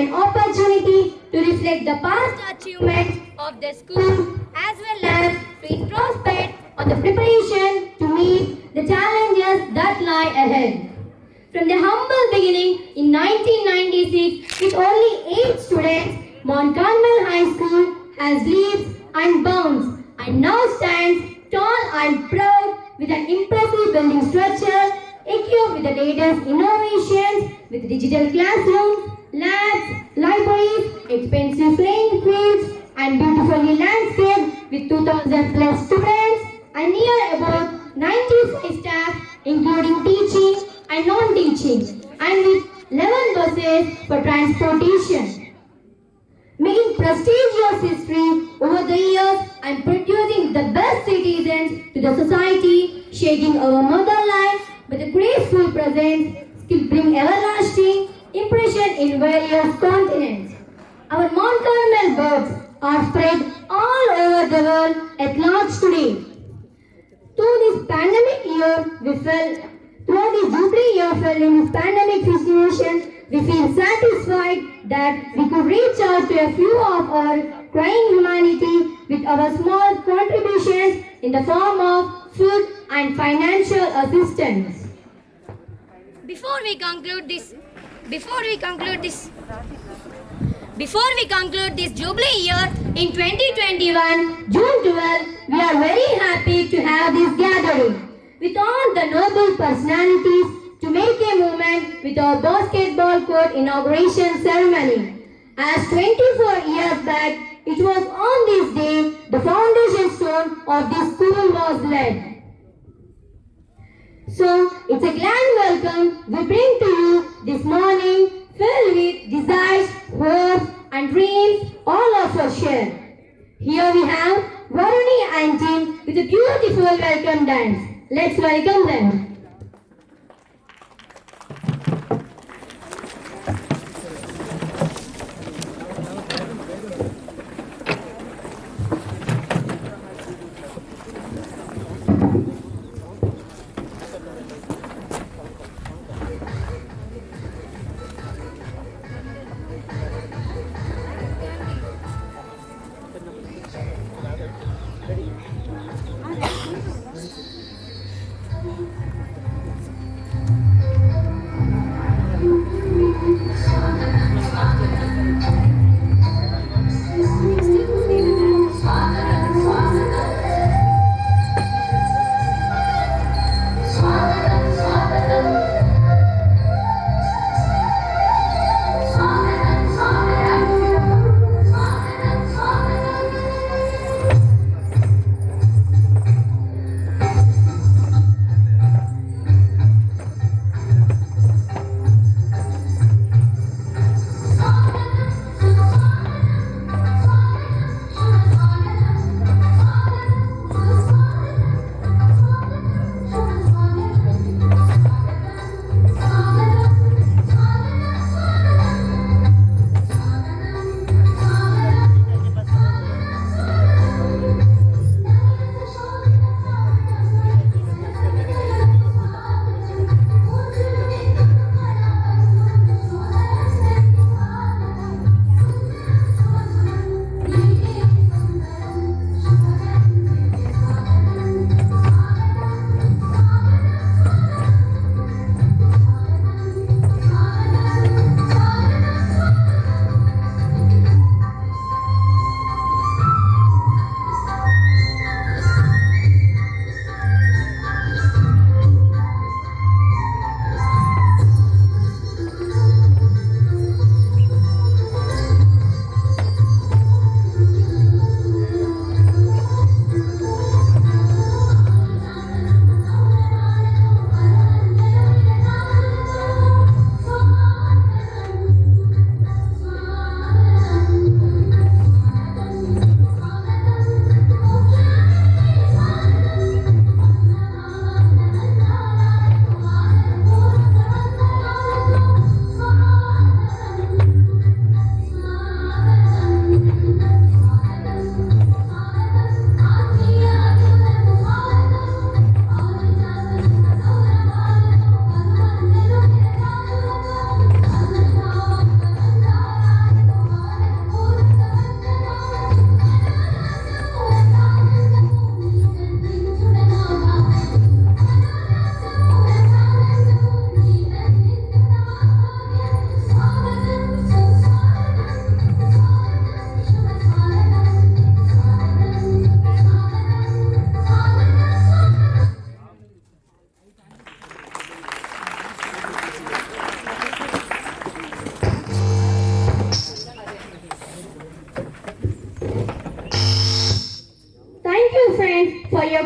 an opportunity to reflect the past achievements of the school as well as to introspect on the preparation to meet the challenges that lie ahead. From the humble beginning in 1996 with only 8 students, Mount Carmel High School has leaps and bounds and now stands tall and proud with an impressive building structure equipped with the latest innovations with digital classrooms, labs, libraries, expensive playing fields and beautifully landscaped with 2000 plus students and near about 95 staff including teaching and non-teaching and with 11 buses for transportation making prestigious history over the years and producing the best citizens to the society, shaping our motherland with a graceful presence, skill bring everlasting impression in various continents. Our Mount Carmel birds are spread all over the world at large today. Through this pandemic year, through this Jubilee year fell in this pandemic situation, we feel satisfied that we could reach out to a few of our crying humanity with our small contributions in the form of food and financial assistance. Before we conclude this Before we conclude this Jubilee year in 2021, June 12, we are very happy to have this gathering with all the noble personalities to make a moment with our basketball court inauguration ceremony. As 24 years back, it was on this day the foundation stone of this school was laid. So, it's a grand welcome we bring to you this morning filled with desires, hopes and dreams all of us share. Here we have Varuni and team with a beautiful welcome dance. Let's welcome them.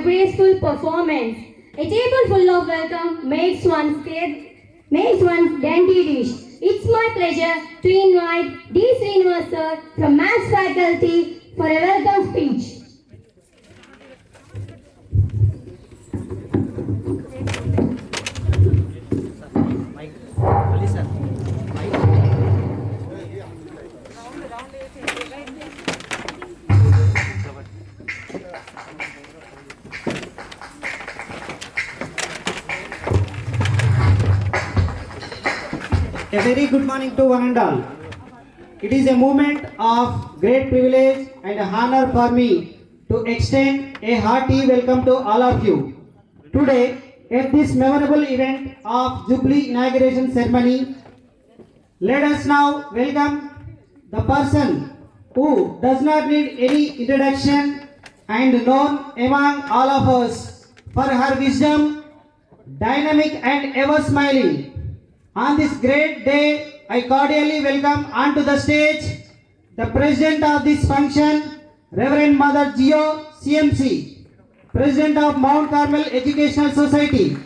graceful performance. A table full of welcome makes one's dainty dish. It's my pleasure to invite D. Srinivas sir from Maths faculty for a welcome speech. A very good morning to one and all. It is a moment of great privilege and honor for me to extend a hearty welcome to all of you. Today, at this memorable event of Jubilee inauguration ceremony, let us now welcome the person who does not need any introduction and known among all of us for her wisdom, dynamic and ever smiling. On this great day, I cordially welcome onto the stage the President of this function, Reverend Mother Gio CMC, President of Mount Carmel Educational Society.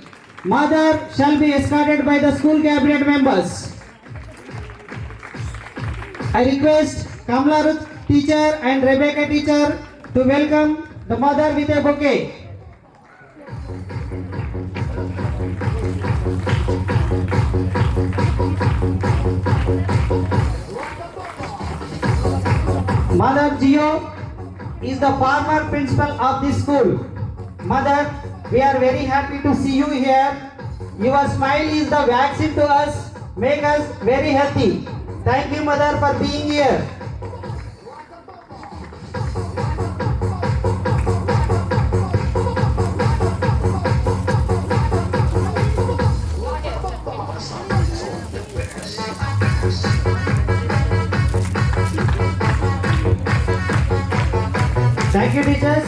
Mother shall be escorted by the school cabinet members. I request Kamla Ruth teacher and Rebecca teacher to welcome the mother with a bouquet. Mother Gio is the former principal of this school. Mother, we are very happy to see you here. Your smile is the vaccine to us, make us very healthy. Thank you, Mother, for being here. Thank you, teachers.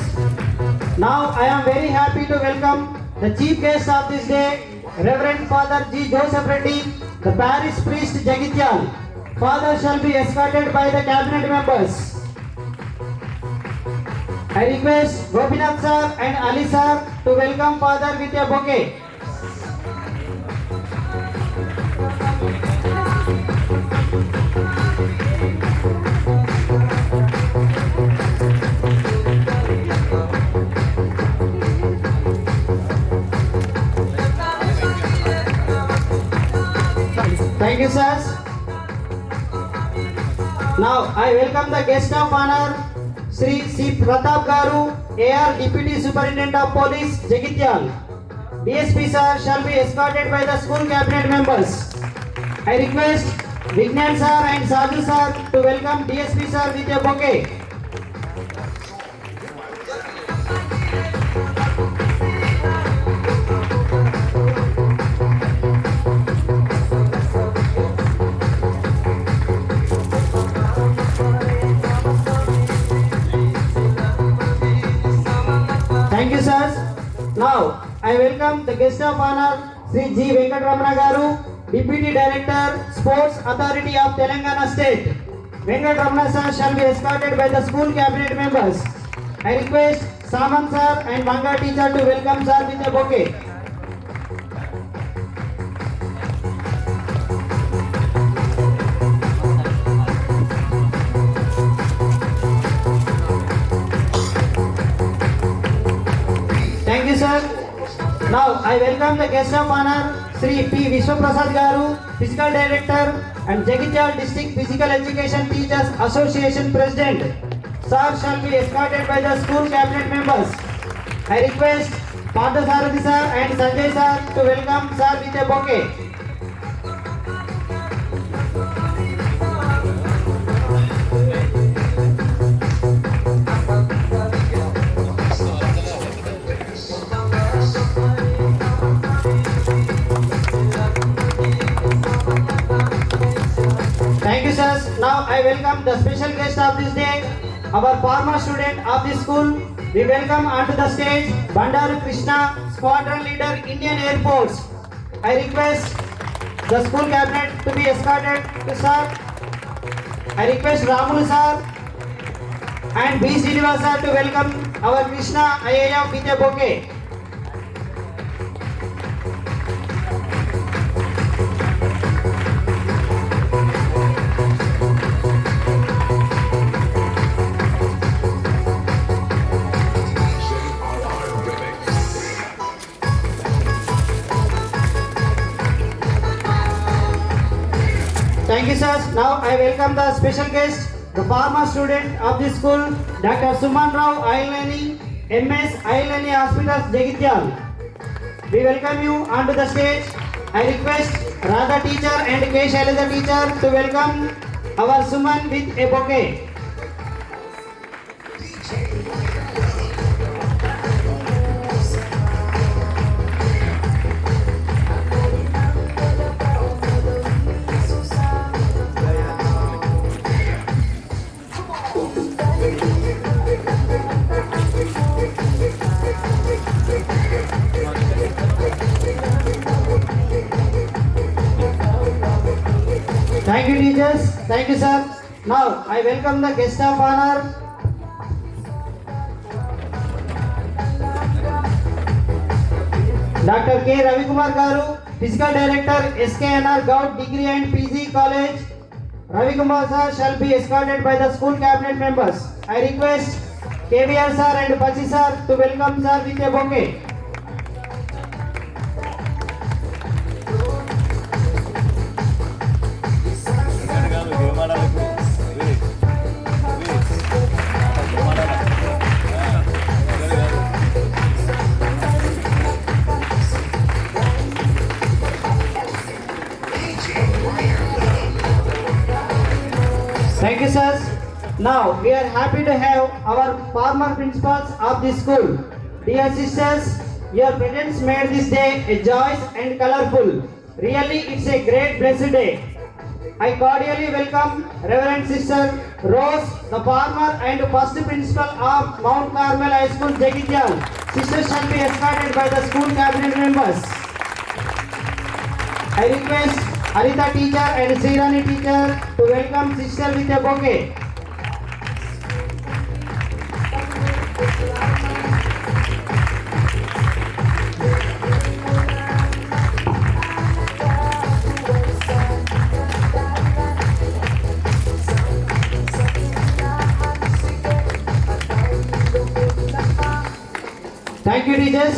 Now I am very happy to welcome the chief guest of this day, Reverend Father G. Joseph Reddy, the parish priest Jagityal. Father shall be escorted by the cabinet members. I request Gopinath sir and Ali sir to welcome Father with a bouquet. Thank you, sirs. Now I welcome the guest of honor, Sri C. Pratap Garu, AR Deputy Superintendent of Police, Jagityal. DSP sir shall be escorted by the school cabinet members. I request Vignan sir and Sadhu sir to welcome DSP sir with a bouquet. Thank you, sirs. Now, I welcome the guest of honor, Sri G. Venkatramana Garu, Deputy Director, Sports Authority of Telangana State. Venkatramana sir shall be escorted by the school cabinet members. I request Samant sir and Manga teacher to welcome sir with a bouquet. Thank you, sir. Now I welcome the guest of honor, Sri P. Vishwaprasad Garu, Physical Director and Jagityal District Physical Education Teachers Association President. Sir shall be escorted by the school cabinet members. I request Partha Sarathi sir and Sanjay sir to welcome sir with a bouquet. Thank you, sirs. Now I welcome the special guest of this day, our former student of this school. We welcome onto the stage Bandaru Krishna, Squadron Leader, Indian Air Force. I request the school cabinet to be escorted to sir. I request Ramulu sir and B. Srinivasa to welcome our Krishna IAM with a bouquet. Thank you, sir. Now I welcome the special guest, the former student of the school, Dr. Suman Rao Ayalani, MS Ayalani Hospital, Jagityal. We welcome you onto the stage. I request Radha teacher and K. Shailaja teacher to welcome our Suman with a bouquet. Thank you, teachers. Thank you, sir. Now I welcome the guest of honor, Dr. K. Ravikumar Garu, Physical Director, SKNR Gout Degree and PG College. Ravikumar sir shall be escorted by the school cabinet members. I request KVR sir and Pachi sir to welcome sir with a bouquet. Thank you, sirs. Now we are happy to have our former principals of the school. Dear sisters, your presence made this day a joyous and colorful. Really, it's a great blessed day. I cordially welcome Reverend Sister Rose, the former and first principal of Mount Carmel High School, Jagityal. Sisters shall be escorted by the school cabinet members. I request Arita teacher and Srirani teacher to welcome sister with a bouquet. Thank you, teachers.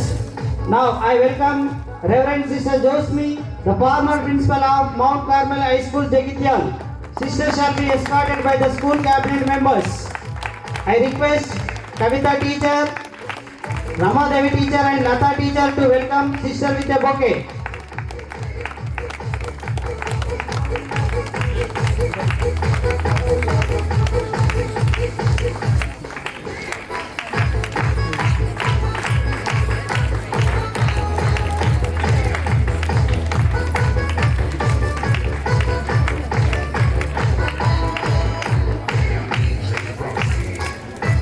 Now I welcome Reverend Sister Josmi, the former principal of Mount Carmel High School, Jagityal. Sister shall be escorted by the school cabinet members. I request Kavita teacher, Rama Devi teacher and Lata teacher to welcome sister with a bouquet.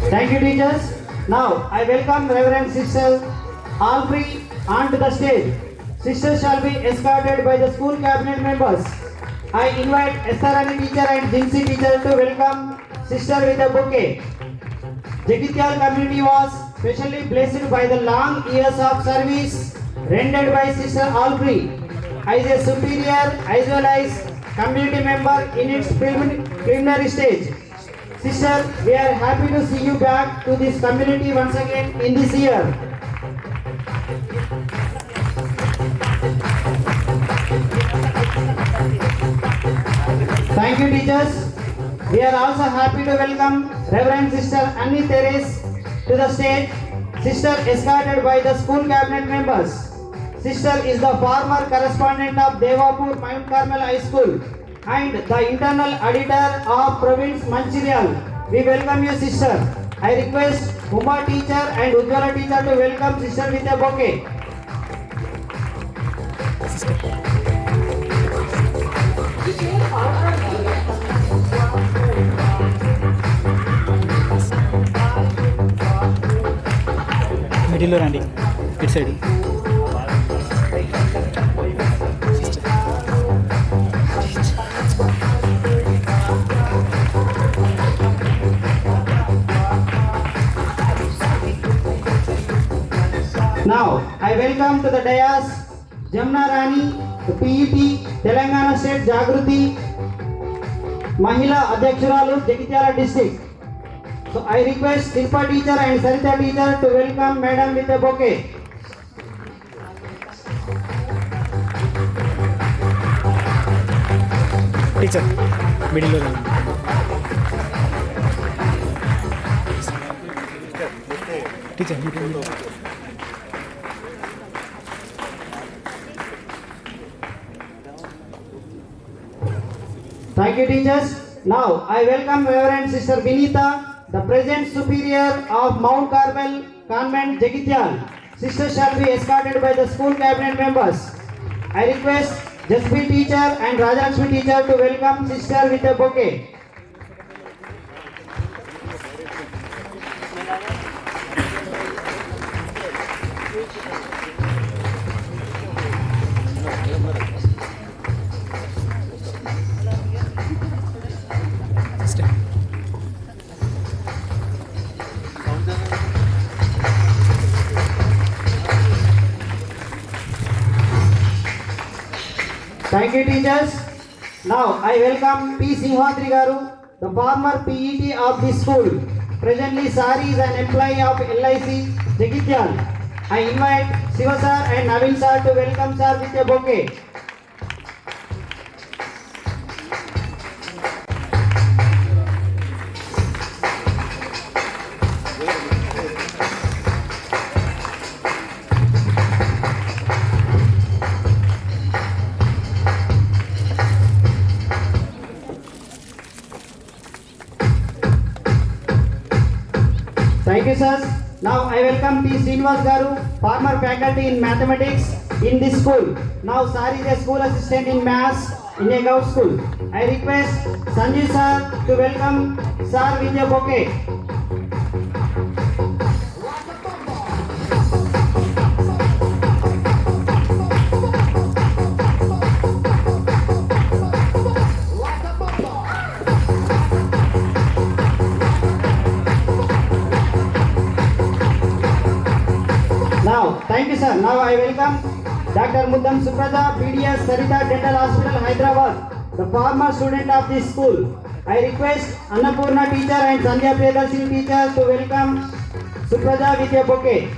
Thank you, teachers. Now I welcome Reverend Sister Alfrey onto the stage. Sisters shall be escorted by the school cabinet members. I invite Estarani teacher and Jinsi teacher to welcome sister with a bouquet. Jagityal community was specially blessed by the long years of service rendered by Sister Alfrey as a superior as well as community member in its preliminary stage. Sister, we are happy to see you back to this community once again in this year. Thank you, teachers. We are also happy to welcome Reverend Sister Annie Teres to the stage. Sister escorted by the school cabinet members. Sister is the former correspondent of Devapur Mount Carmel High School and the internal auditor of Province Mancherial. We welcome you, sister. I request Uma teacher and Ujjwala teacher to welcome sister with a bouquet. మిడిల్లో రండి ఇటు side I welcome to the dais Jamna Rani, the PET, Telangana State Jagruti, Mahila Adhyakshuralu, Jagityala District. So I request Shilpa teacher and Sarita teacher to welcome Madam with a bouquet. Teacher మిడిల్లో రండి. Teacher మిడిల్లో. Thank you, teachers. Now I welcome Reverend Sister Vinita, the present superior of Mount Carmel Convent, Jagityal. Sister shall be escorted by the school cabinet members. I request Jaspreet teacher and Rajalakshmi teacher to welcome sister with a bouquet. Thank you, teachers. Now I welcome P. Simhadri Garu, the former PET of this school. Presently, Sari is an employee of LIC Jagityal. I invite Shiva sir and Navin sir to welcome sir with a bouquet. Thank you, sir. Now I welcome P. Srinivas Garu, former faculty in mathematics in this school. Now sir is a school assistant in maths in a Gauss school. I request Sanjeev sir to welcome sir with a bouquet. Now, thank you, sir. Now I welcome Dr. Muddam Suprada, PDS Sarita Dental Hospital, Hyderabad, the former student of this school. I request Annapurna teacher and Sandhya Priyadarshini teacher to welcome Suprada with a bouquet.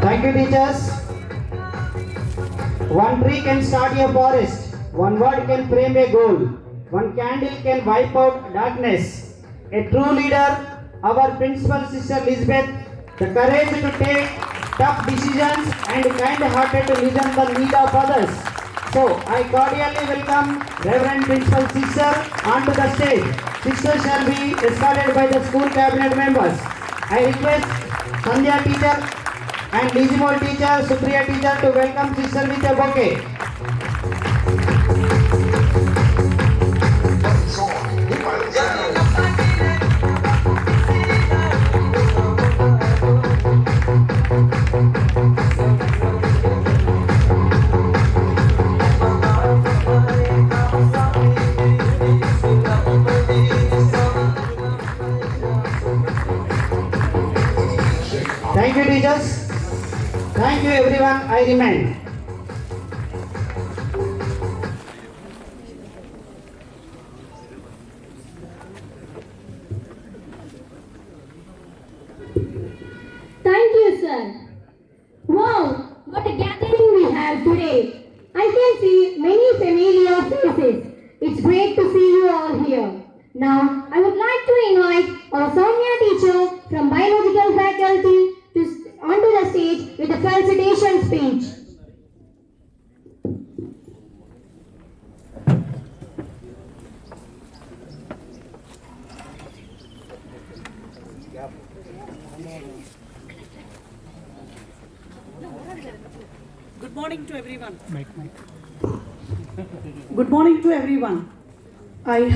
Thank you, teachers. One tree can start a forest. One word can frame a goal. One candle can wipe out darkness. A true leader, our principal sister Elizabeth, the courage to take tough decisions and kind-hearted to listen the need of others. So, I cordially welcome Reverend Principal Sister onto the stage. Sister shall be escorted by the school cabinet members. I request Sandhya teacher and Digimol teacher, Supriya teacher to welcome sister with a bouquet. Thank you, teachers. Thank you, everyone. I remain. Thank you, sir. Wow, what a gathering we have today. I can see many familiar faces. It's great to see you all here. Now, I would like to invite our Soumya teacher from biological faculty onto the stage with a felicitation speech. Good morning to everyone. Mic. Good morning to everyone. I'm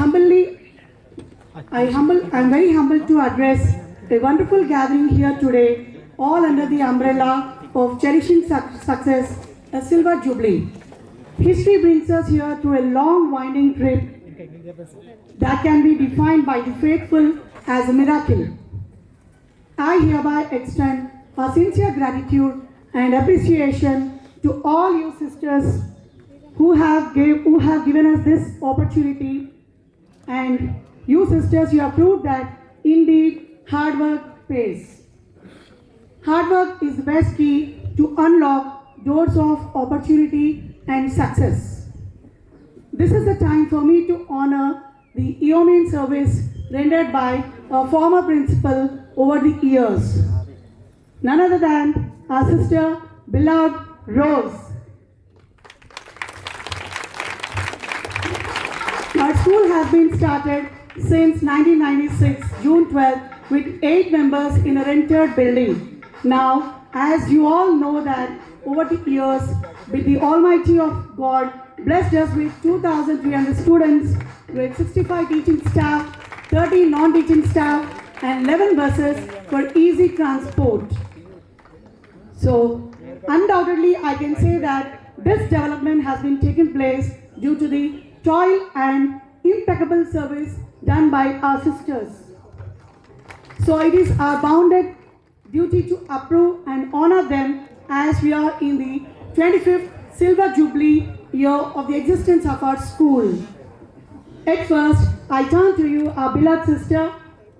very humbled to address a wonderful gathering here today, all under the umbrella of cherishing success, a silver jubilee. History brings us here through a long winding trip that can be defined by the faithful as a miracle. I hereby extend our sincere gratitude and appreciation to all you sisters who have given us this opportunity, and you sisters, you have proved that indeed hard work pays. Hard work is the best key to unlock doors of opportunity and success. This is the time for me to honor the yeoman service rendered by a former principal over the years. None other than our sister, beloved Rose. Our school has been started since 1996, June 12th, with 8 members in a rented building. Now, as you all know that over the years, with the Almighty of God blessed us with 2,300 students, with 65 teaching staff, 30 non-teaching staff, and 11 buses for easy transport. So, undoubtedly, I can say that this development has been taking place due to the toil and impeccable service done by our sisters. So, it is our bounded duty to approve and honor them as we are in the 25th Silver Jubilee year of the existence of our school. At first, I turn to you, our beloved sister,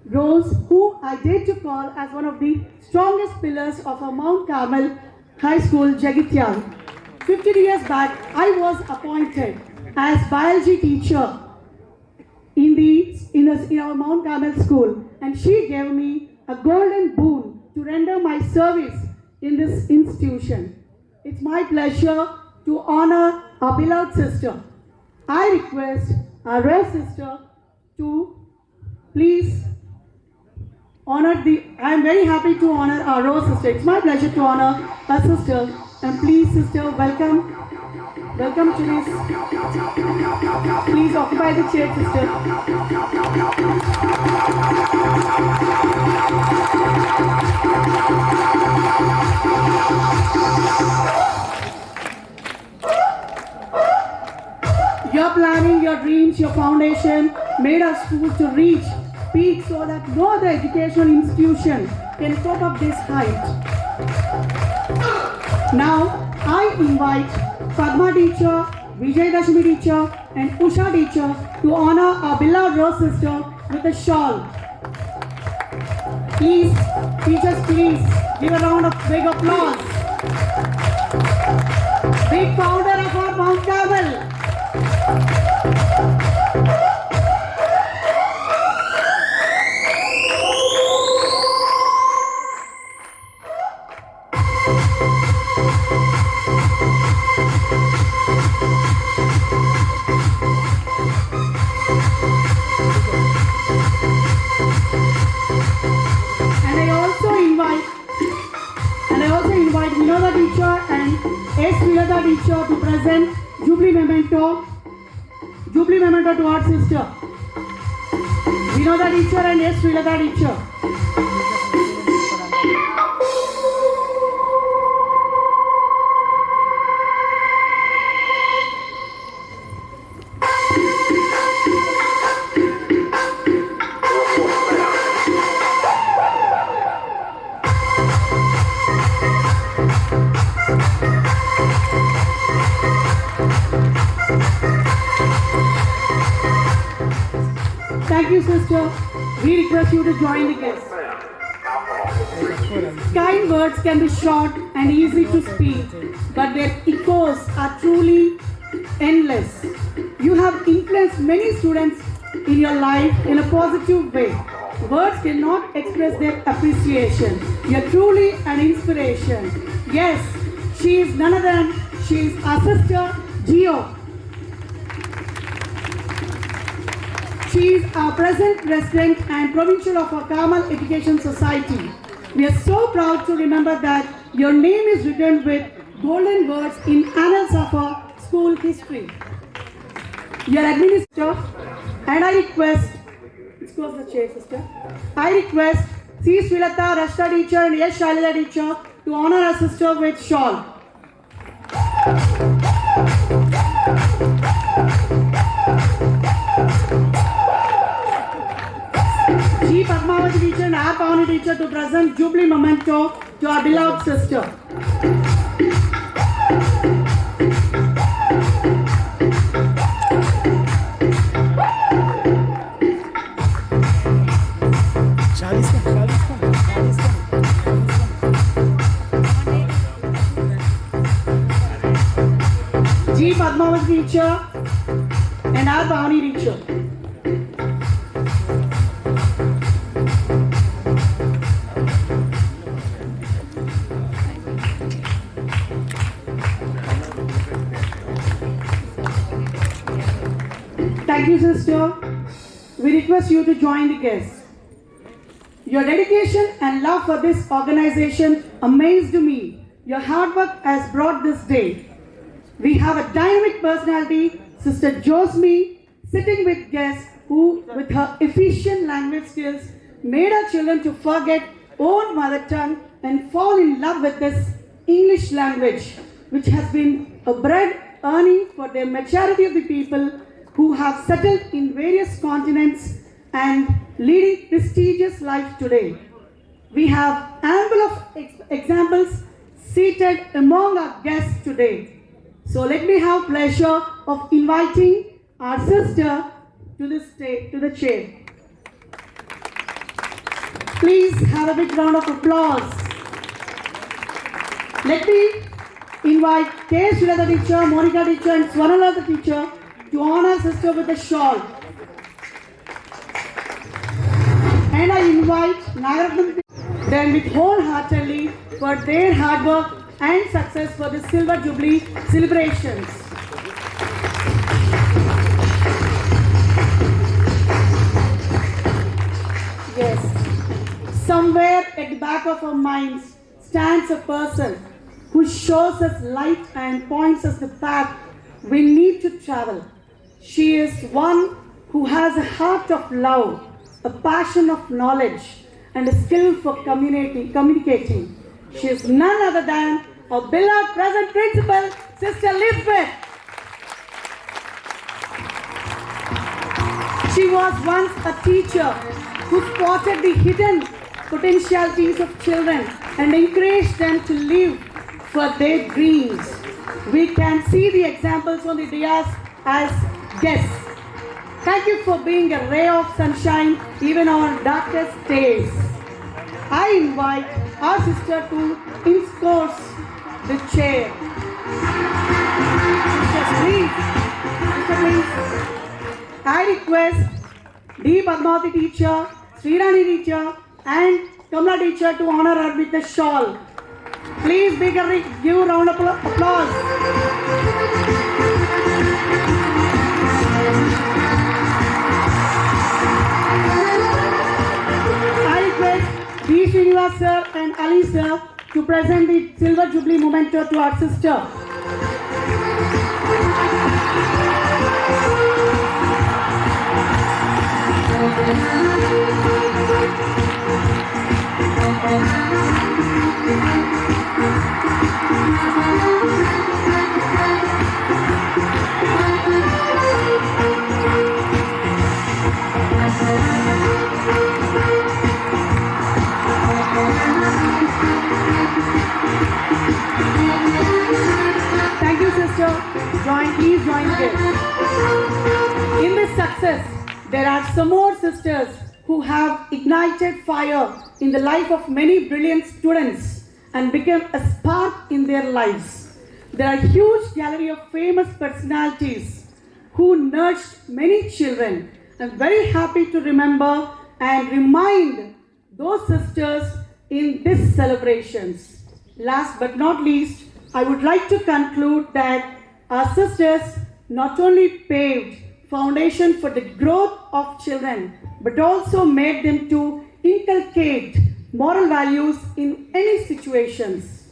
Rose, who I dare to call as one of the strongest pillars of our Mount Carmel High School, Jagitial. 15 years back, I was appointed as biology teacher in our Mount Carmel school, and she gave me a golden boon to render my service in this institution. It's my pleasure to honor our beloved sister. I request our Rose sister to please honor I am very happy to honor our Rose sister. It's my pleasure to honor our sister. And please, sister, welcome to this. Please occupy the chair, sister. Your planning, your dreams, your foundation made our school to reach peaks so that no other educational institution can cope up this height. Now, I invite Padma teacher, Vijayadashmi teacher, and Usha teacher to honor our beloved Rose sister with a shawl. Please, teachers, please give a round of big applause. Big founder of our Mount Carmel. And I also invite Vinoda teacher and S. Srilata teacher to present Jubilee Memento to our sister. Vinoda teacher and S. Srilata teacher. Thank you, sister. We request you to join the guests. Kind words can be short and easy to speak, but their echoes are truly endless. You have influenced many students in your life in a positive way. Words cannot express their appreciation. You are truly an inspiration. Yes, she is none other than our sister Gio. She is our present president and provincial of our Carmel Education Society. We are so proud to remember that your name is written with golden words in annals of our school history. your administrator, and I request, let's close the chair, sister. I request C. Srilata, Rashta teacher, and S. Shalila teacher to honor our sister with shawl. G. Padmavati teacher and R. Pavani teacher to present Jubilee memento to our beloved sister. G. Padmavati teacher and R. Pavani teacher. Thank you, sister. We request you to join the guests. Your dedication and love for this organization amazed me. Your hard work has brought this day. We have a dynamic personality, Sister Josmi, sitting with guests who, with her efficient language skills, made our children to forget own mother tongue and fall in love with this English language, which has been a bread earning for the majority of the people who have settled in various continents and leading prestigious life today. We have ample of examples seated among our guests today. So let me have pleasure of inviting our sister to the chair. Please have a big round of applause. Let me invite K. Srilata teacher, Monica teacher and Swarnalata teacher to honor sister with a shawl. And I invite Nagaratnam them with wholeheartedly for their hard work and success for the Silver Jubilee celebrations. Yes, somewhere at the back of our minds stands a person who shows us light and points us the path we need to travel. She is one who has a heart of love, a passion of knowledge, and a skill for communicating. She is none other than our beloved present principal, Sister Elizabeth. She was once a teacher who spotted the hidden potentialities of children and encouraged them to live for their dreams. We can see the examples on the dais as guests. Thank you for being a ray of sunshine even on our darkest days. I invite our sister to escort the chair. Sister, please. Sister, please. I request D. Padmavati teacher, Srirani teacher and Kamla teacher to honor her with a shawl. Please give a round of applause. I request D. Srinivas sir and Ali sir to present the Silver Jubilee memento to our sister. Thank you, sister. Please join this. In this success, there are some more sisters who have ignited fire in the life of many brilliant students and become a spark in their lives. There are a huge gallery of famous personalities who nurtured many children. I'm very happy to remember and remind those sisters in these celebrations. Last but not least, I would like to conclude that our sisters not only paved foundation for the growth of children, but also made them to inculcate moral values in any situations.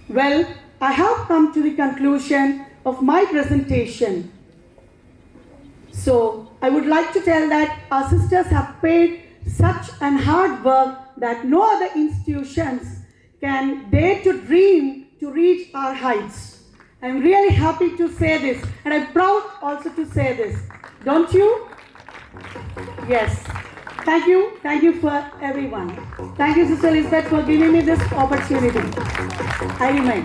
Well, I have come to the conclusion of my presentation. So I would like to tell that our sisters have paid such an hard work that no other institutions can dare to dream to reach our heights. I'm really happy to say this, and I'm proud also to say this. Don't you? Yes. Thank you for everyone. Thank you, Sister Elizabeth, for giving me this opportunity. I remain.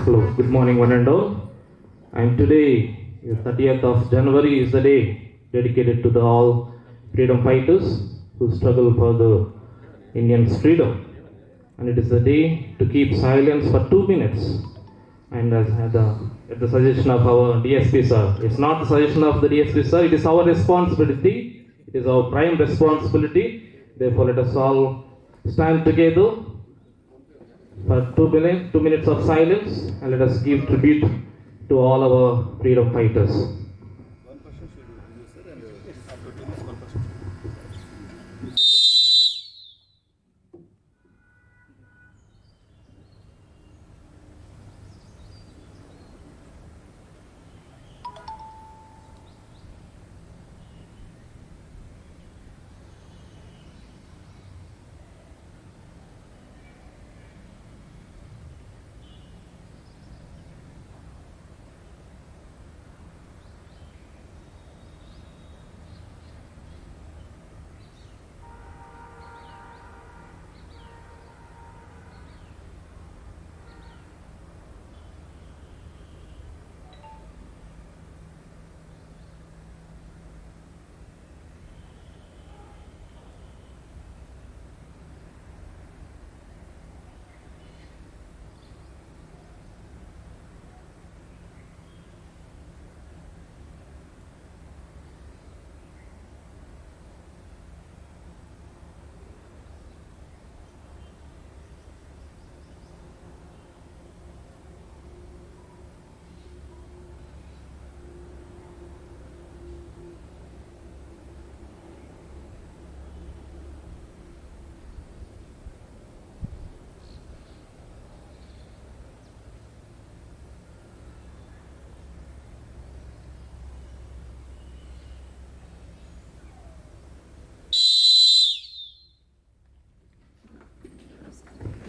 Hello, good morning one and all. And today, the 30th of January is the day dedicated to the all freedom fighters who struggle for the Indian's freedom. And it is a day to keep silence for 2 minutes. And as at the suggestion of our DSP sir, it's not the suggestion of the DSP sir, it is our responsibility. It is our prime responsibility. Therefore, let us all stand together for 2 minutes of silence, and let us give tribute to all our freedom fighters.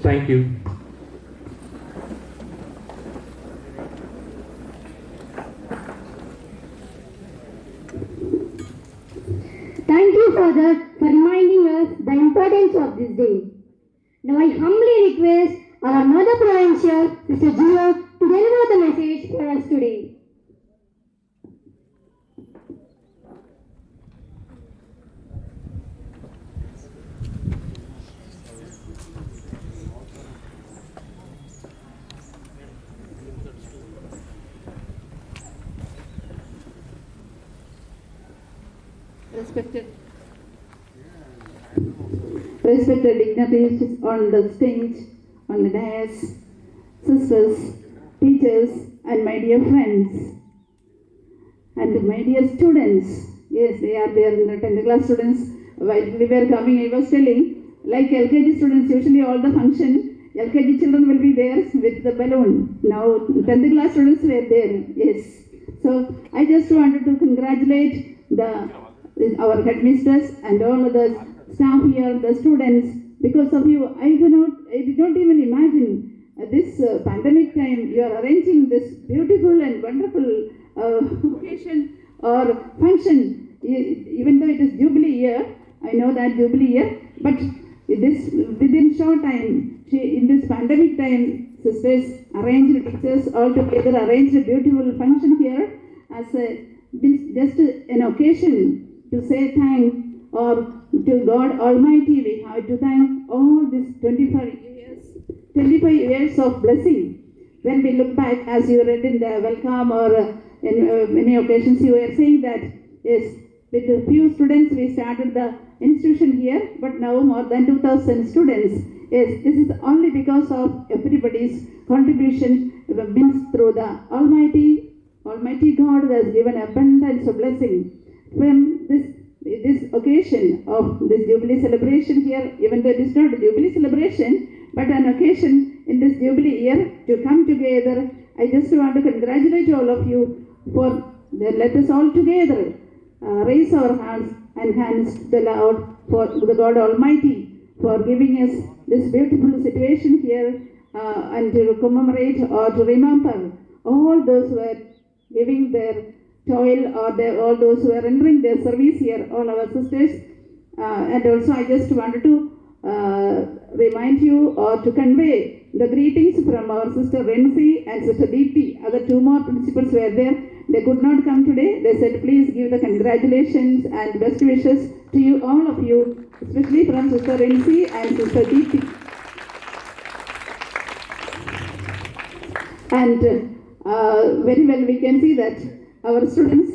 Thank you. Thank you, Father, for reminding us the importance of this day. Now I humbly request our Mother Provincial, Sister Gio, to deliver the message for us today. Respected dignitaries on the stage, on the dais, sisters, teachers, and my dear friends, and my dear students. Yes, they are there, the 10th class students. While we were coming, I was telling, like LKG students, usually all the function, LKG children will be there with the balloon. Now, 10th class students were there, yes. So, I just wanted to congratulate our headmistress and all the staff here, the students. Because of you, I did not even imagine this pandemic time, you are arranging this beautiful and wonderful occasion or function, even though it is Jubilee year. I know that Jubilee year, but this within short time, in this pandemic time, sisters arranged, teachers all together arranged a beautiful function here as just an occasion to say thank, or to God Almighty. We have to thank all these 25 years of blessing. When we look back, as you read in the welcome or in many occasions, you were saying that yes, with a few students we started the institution here, but now more than 2,000 students. Yes, this is only because of everybody's contribution means through the Almighty God who has given abundance of blessing. from this occasion of this Jubilee celebration here, even though it is not a Jubilee celebration, but an occasion in this Jubilee year to come together, I just want to congratulate all of you for let us all together raise our hands to the Lord, for the God Almighty, for giving us this beautiful situation here and to commemorate or to remember all those who are giving their toil or all those who are rendering their service here, all our sisters. And also I just wanted to remind you or to convey the greetings from our sister Renzi and sister Deepti. Other two more principals were there. They could not come today. They said please give the congratulations and best wishes to you, all of you, especially from sister Renzi and sister Deepti. And very well we can see that our students,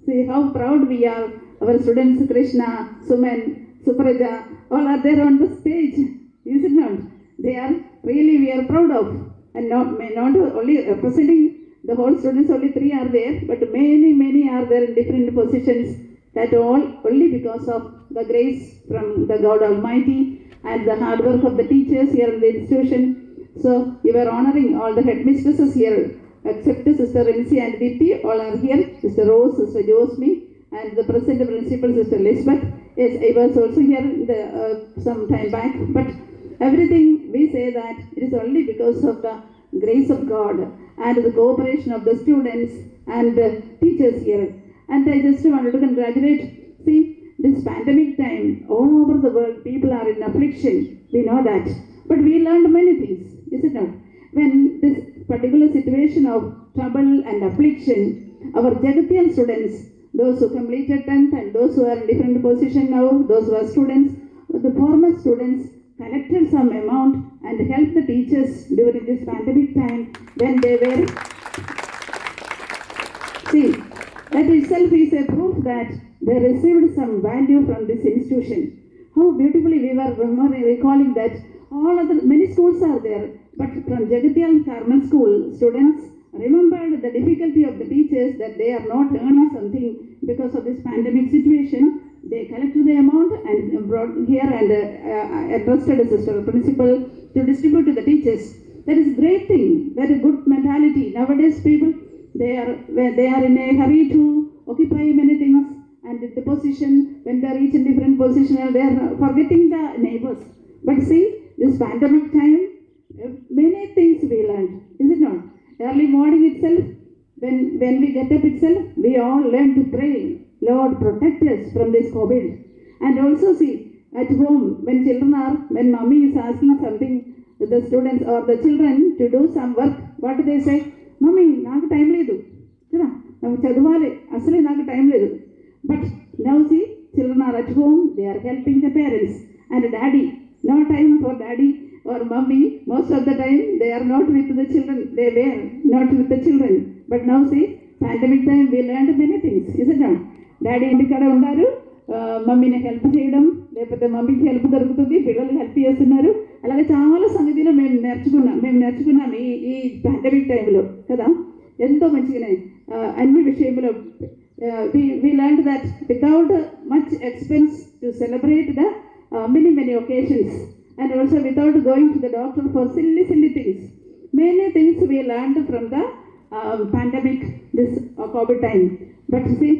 see how proud we are. Our students Krishna, Suman, Supraja, all are there on the stage. Is it not? They are really, we are proud of. And not only representing the whole students, only 3 are there, but many are there in different positions. That all only because of the grace from the God Almighty and the hard work of the teachers here in the institution. So you are honoring all the headmistresses here, except Sister Renzi and Deepti, all are here. Sister Rose, Sister Josmi, and the present principal, Sister Elizabeth. Yes, I was also here some time back, but everything we say that it is only because of the grace of God and the cooperation of the students and teachers here. And I just wanted to congratulate, see, this pandemic time, all over the world, people are in affliction. We know that. But we learned many things, is it not? When this particular situation of trouble and affliction, our Jagatian students, those who completed 10th and those who are in different position now, those who are students, the former students collected some amount and helped the teachers during this pandemic time when they were. See, that itself is a proof that they received some value from this institution. How beautifully we were recalling that all other many schools are there, but from Jagatian Carmel School, students remembered the difficulty of the teachers that they are not earning something because of this pandemic situation. They collected the amount and brought here and entrusted a sister principal to distribute to the teachers. That is a great thing. That is a good mentality. Nowadays people, they are in a hurry to occupy many things, and the position, when they reach in different position, they are forgetting the neighbors. But see, this pandemic time, many things we learned, is it not? Early morning itself, when we get up itself, we all learn to pray. Lord, protect us from this COVID. And also see, at home, when mommy is asking something to the students or the children to do some work, what do they say? Mommy, naaku time ledu. Naku chaduvale, asale naaku time ledu. But now see, children are at home, they are helping the parents. And daddy, no time for daddy or mommy. Most of the time, they are not with the children. They were not with the children. But now see, pandemic time, we learned many things, is it not? Daddy ఇంటికాడ ఉన్నారు, మమ్మీని help చేయడం, లేకపోతే మమ్మీకి help దొరుకుతుంది, పిల్లలు help చేస్తున్నారు. అలాగే చాలా సంగతిలో మేము నేర్చుకున్నాం ఈ పాండమిక్ టైంలో కదా. ఎంతో మంచిగానే అన్ని విషయంలో we learned that without much expense to celebrate the many occasions, and also without going to the doctor for silly things. Many things we learned from the pandemic, this COVID time. But see,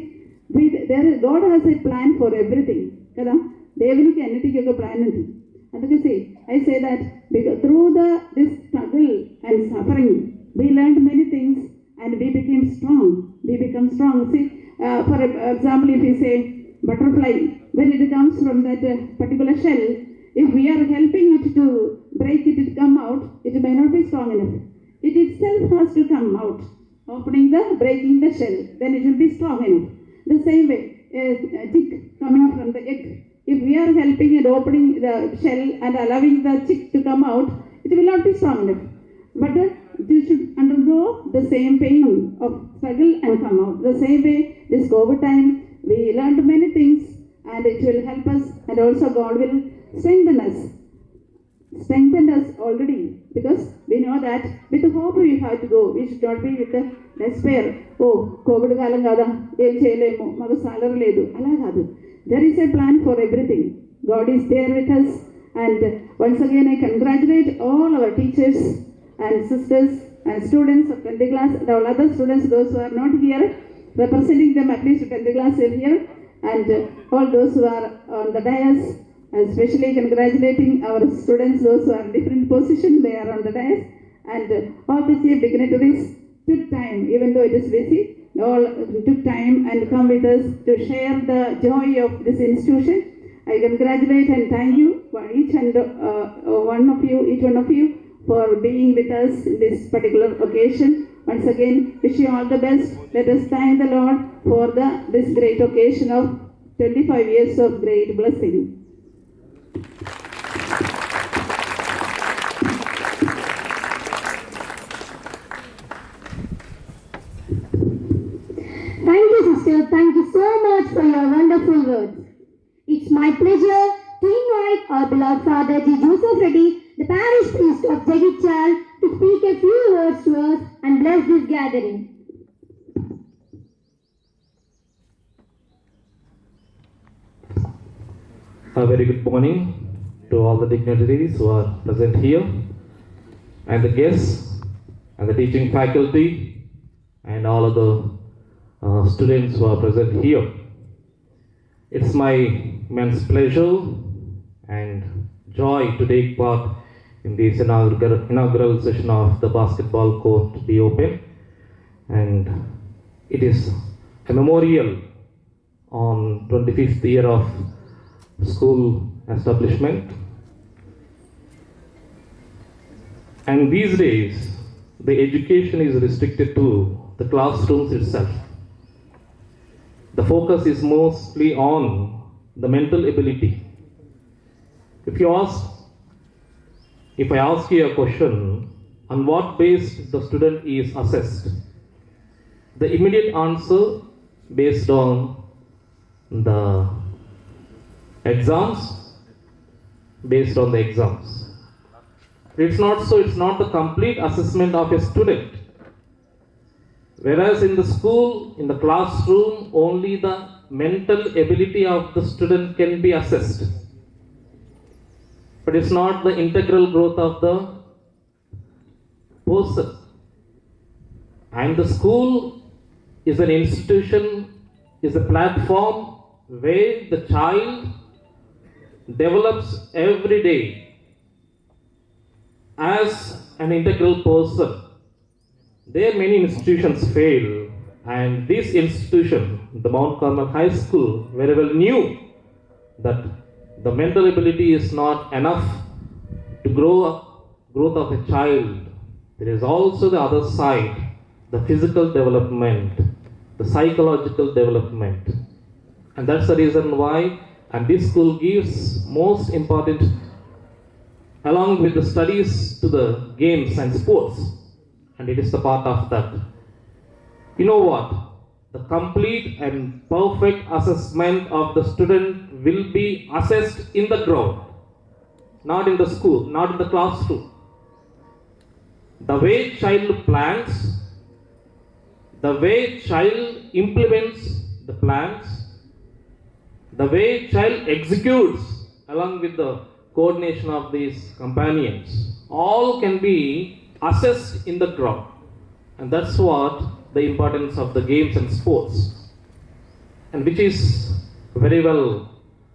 God has a plan for everything కదా. దేవునికి అన్నిటికీ ఒక plan ఉంది. అందుకే I say that because through this struggle and suffering, we learned many things and we became strong. We become strong. See, for example, if we say butterfly, when it comes from that particular shell, if we are helping it to break it to come out, it may not be strong enough. It itself has to come out, breaking the shell, then it will be strong enough. The same way, a chick coming from the egg, if we are helping and opening the shell and allowing the chick to come out, it will not be strong enough. But you should undergo the same pain of struggle and come out. The same way, this COVID time, we learned many things and it will help us, and also God will strengthen us. strengthened us already, because we know that with hope we have to go. We should not be with the despair. Oh, COVID కాలం కదా, ఏం చేయలేము, మాకు salary లేదు, అలా కాదు. There is a plan for everything. God is there with us. And once again, I congratulate all our teachers and sisters and students of 10th class and all other students, those who are not here, representing them, at least 10th class are here, and all those who are on the dais, especially congratulating our students, those who are in different positions, they are on the dais, and all the chief dignitaries took time, even though it is busy, all took time and come with us to share the joy of this institution. I congratulate and thank you for each one of you for being with us in this particular occasion. Once again, wish you all the best. Let us thank the Lord for this great occasion of 25 years of great blessing. Thank you, sister. Thank you so much for your wonderful words. It's my pleasure to invite our beloved Father G. Joseph Reddy, the parish priest of Jagichal, to speak a few words to us and bless this gathering. A very good morning to all the dignitaries who are present here, and the guests, and the teaching faculty, and all of the students who are present here. It's my immense pleasure and joy to take part in this inaugural session of the basketball court to be open, and it is a memorial on 25th year of school establishment. And these days, the education is restricted to the classrooms itself. The focus is mostly on the mental ability. If I ask you a question, on what basis the student is assessed, the immediate answer based on the exams, based on the exams. It's not so, it's not the complete assessment of a student. Whereas in the school, in the classroom, only the mental ability of the student can be assessed. But it's not the integral growth of the person. And the school is an institution, is a platform where the child develops every day as an integral person. There many institutions fail, and this institution, the Mount Carmel High School, very well knew that the mental ability is not enough to growth of a child. There is also the other side, the physical development, the psychological development. And that's the reason why, and this school gives most important, along with the studies, to the games and sports. And it is the part of that. You know what? The complete and perfect assessment of the student will be assessed in the ground, not in the school, not in the classroom. The way child plans, the way child implements the plans, the way child executes along with the coordination of these companions, all can be assessed in the ground. And that's what the importance of the games and sports, and which is very well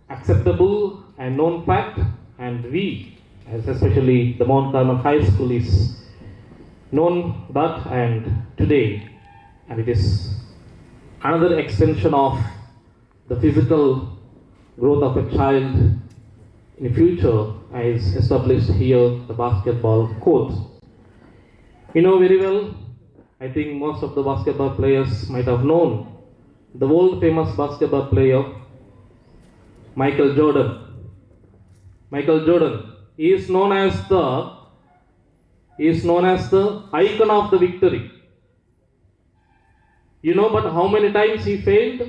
acceptable and known fact. And we, as especially the Mount Carmel High School, is known that, and today, and it is another extension of the physical growth of a child in the future, as established here the basketball court. You know very well, I think most of the basketball players might have known the world famous basketball player Michael Jordan. Michael Jordan is known as the icon of the victory. You know, but how many times he failed?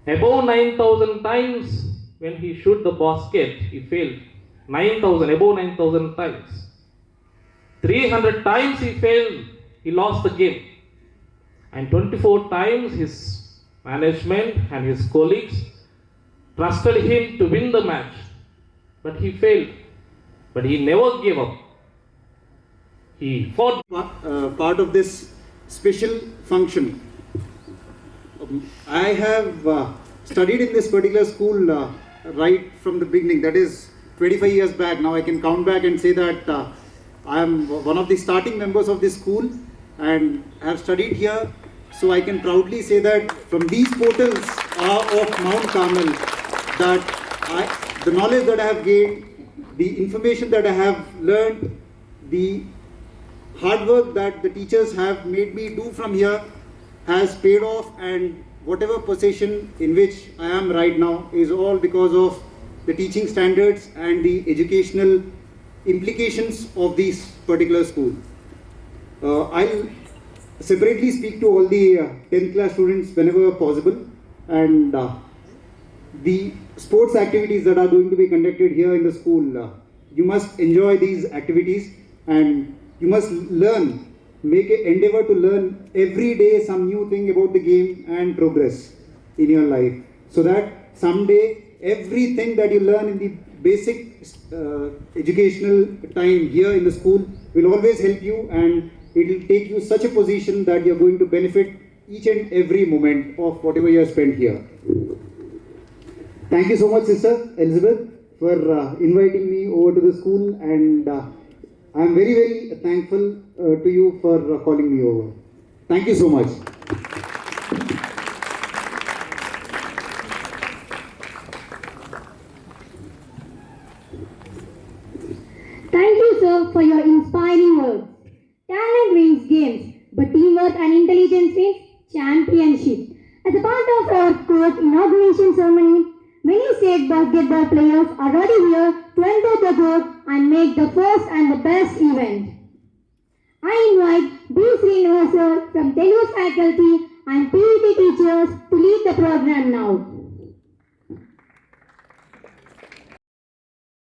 Above 9,000 times when he shot the basket, he failed. 9,000, above 9,000 times. 300 times he failed, he lost the game. And 24 times his management and his colleagues trusted him to win the match. But he failed. But he never gave up. He fought. Part of this special function. I have studied in this particular school right from the beginning, that is 25 years back. Now I can count back and say that I am one of the starting members of this school and have studied here. So I can proudly say that from these portals of Mount Carmel, that the knowledge that I have gained, the information that I have learned, the hard work that the teachers have made me do from here has paid off, and whatever position in which I am right now is all because of the teaching standards and the educational implications of this particular school. I'll separately speak to all the 10th class students whenever possible, and the sports activities that are going to be conducted here in the school, you must enjoy these activities and you must learn, make an endeavor to learn every day some new thing about the game and progress in your life, so that someday everything that you learn in the basic educational time here in the school will always help you, and it will take you such a position that you're going to benefit each and every moment of whatever you have spent here. Thank you so much, Sister Elizabeth, for inviting me over to the school, and I'm very, very thankful to you for calling me over. Thank you so much. Thank you, sir, for your inspiring words. Talent wins games, but teamwork and intelligence wins championship. As a part of our court inauguration ceremony, many state basketball players are already here to enter the court and make the first and the best event. I invite B. Srinivasa from Telugu faculty and PET teachers to lead the program now.